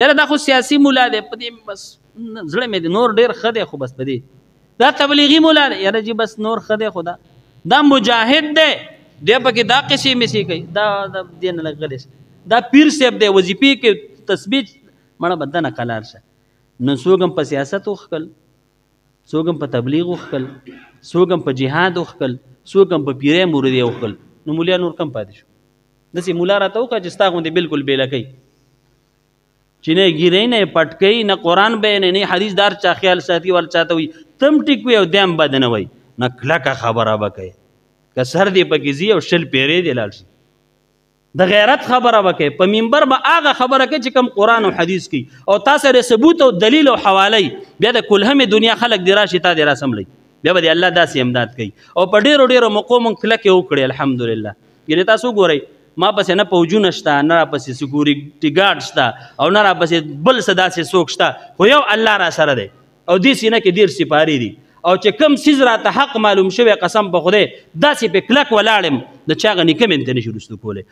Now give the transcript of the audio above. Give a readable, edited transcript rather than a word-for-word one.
یاره دا خو سیاسي مولا دی په دې بس زړه مې دی نور ډېر ښه دی خو بس په دې دا تبلیغي مولا دی یاره جي بس نور ښه دی خو دا مجاهد دی دی پکې دا قصې مسې کوي دا دې نه لږ دا پیر صاحب دی وظیفې کې تثبیت مړه بدنه قلار شه نو څوک هم په سیاست وښکل څوک هم په تبلیغ وښکل څوک هم په جهاد وښکل څوک هم په پیرۍ مریدۍ وښکل نو مولیا نور کم پاتې شو داسې مولا راته وکړه چې ستا غوندې بلکل بېله کوي چې نه ګیرئ نه یې پټ کوي نه قرآن بیانوي نه حدیث دار چا خیال ساتي ول چاته وي تم ټیک وي او دی هم بد نه وایي نه کلکه خبره به کوي که سر دې پکې ځي او شل پیرې دې لاړ شي د غیرت خبره به کوي په منبر به هغه خبره کوي چې کوم قرآن او حدیث کوي او تا سره ثبوت او دلیل او حواله بیا د کلهمې دنیا خلک دې راشي تا دې راسملی بیا به دې الله داسې امداد کوي او په ډېرو ډېرو موقعو مونږ کلکې وکړې الحمدلله یعنې تاسو وګورئ ما پسې نه پوجونه شته نه راپسې سکورټي ګارډ شته او نه راپسې بل څه داسې څوک شته خو یو الله را سره دی او دې سینه کې ډېر سپارې دي او چې کوم څیز راته حق معلوم شوی قسم په خدای داسې پې کلک ولاړ یم د چا هغه نیکه مې ته نشي رسو کولی